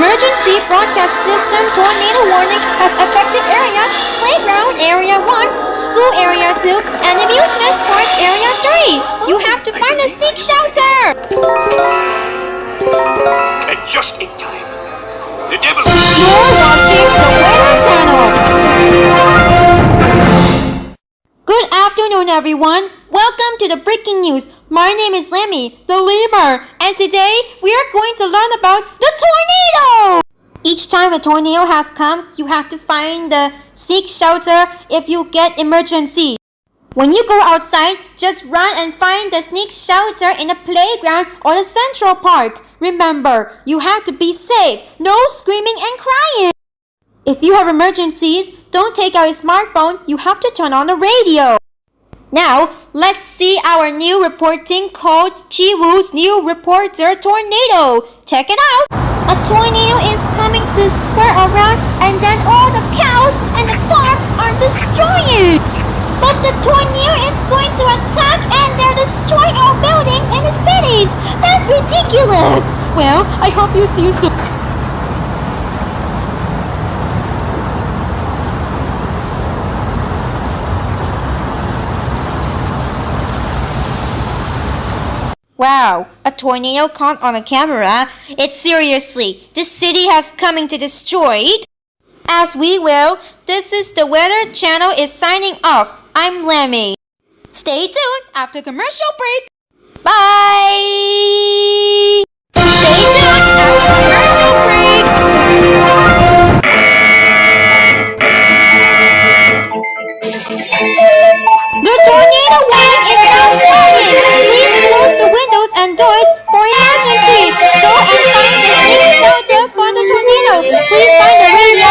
emergency broadcast system tornado warning has affected areas: playground area 1, school area 2, and amusement park area 3. You have to find a sneak shelter! And just in time. The devil... You're watching the Weather Channel! Good afternoon, everyone! Welcome to the breaking news. My name is Lemmy, the lemur, and today we are going to learn about the tornado! Each time a tornado has come, you have to find the sneak shelter if you get emergency. When you go outside, just run and find the sneak shelter in the playground or the central park. Remember, you have to be safe. No screaming and crying. If you have emergencies, don't take out your smartphone. You have to turn on the radio. Now, let's see our new reporting called Chiwoo's new reporter tornado. Check it out. A tornado is coming to swear around, and then all the cows and the farm are destroying. But the tornado is going to attack and they're destroying our buildings and the cities. That's ridiculous. Well, I hope you see you soon. Wow, a tornado caught on a camera? It's seriously, this city has coming to destroy it. As we will, this is the Weather Channel is signing off. I'm Lemmy. Stay tuned after commercial break. Bye! Stay tuned after commercial break. The tornado warning is now starting. Please close the windows and doors for emergency. Go and find the sneak shelter for the tornado. Please find the radio